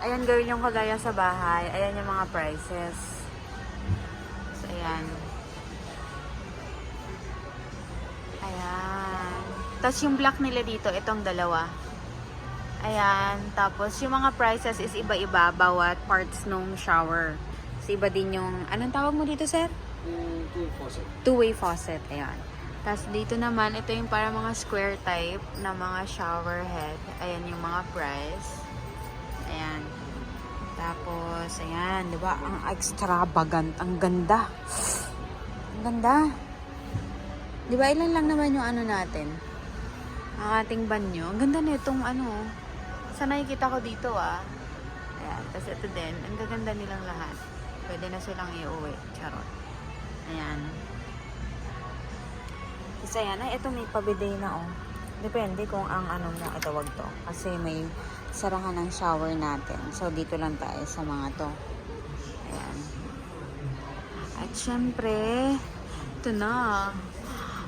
Ayan, gawin yung kagaya sa bahay. Ayan yung mga prices. So, ayan. Ayan. Tapos yung black nila dito, itong dalawa. Ayan. Tapos yung mga prices is iba-iba bawat parts nung shower. So, iba din yung... Anong tawag mo dito, sir? Two faucet. Two-way faucet. Ayan. Tapos dito naman, ito yung para mga square type na mga shower head. Ayan yung mga price. Ayan. Tapos, ayan. Diba? Ang extravagant. Ang ganda. Ang ganda. Diba? Ilan lang naman yung ano natin? Ang ating banyo. Ang ganda na itong ano. Sa nakikita ko dito ah. Ayan. Tapos ito din. Ang gaganda nilang lahat. Pwede na silang iuwi. Charot. Ayan. Tapos ayan. Ay, ito may pabiday na oh. Depende kung ang ano mo itawag to. Kasi may sarahan ng shower natin. So, dito lang tayo sa mga to. Ayan. At syempre, ito na.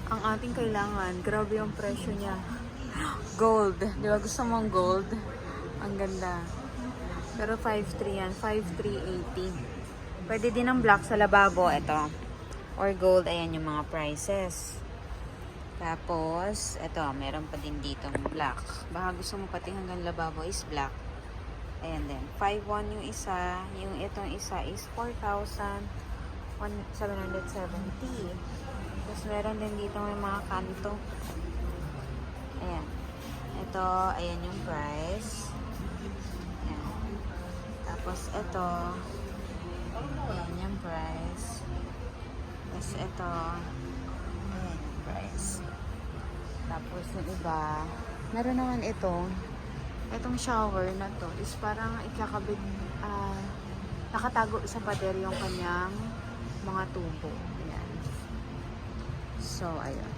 Ang ating kailangan. Grabe yung presyo niya. Gold. Di ba gusto mong gold? Ang ganda. Pero 5,300 yan. 5,380. Pwede din ang black sa lababo. Ito. Or gold. Ayan yung mga prices. Tapos, ito. Meron pa din dito ng black. Baka gusto mo pati hanggang lababo is black. Ayan din. 5,100 yung isa. Yung itong isa is 4,770. Tapos meron din dito may mga kanto. Ayan. Ito, ayan yung price. Ayan. Tapos ito, ayan yung price. Tapos ito, ayan yung price. Tapos yung iba, meron naman itong shower na to is parang ikakabit, nakatago sa pader yung kanyang mga tubo. Ayan. So, ayun.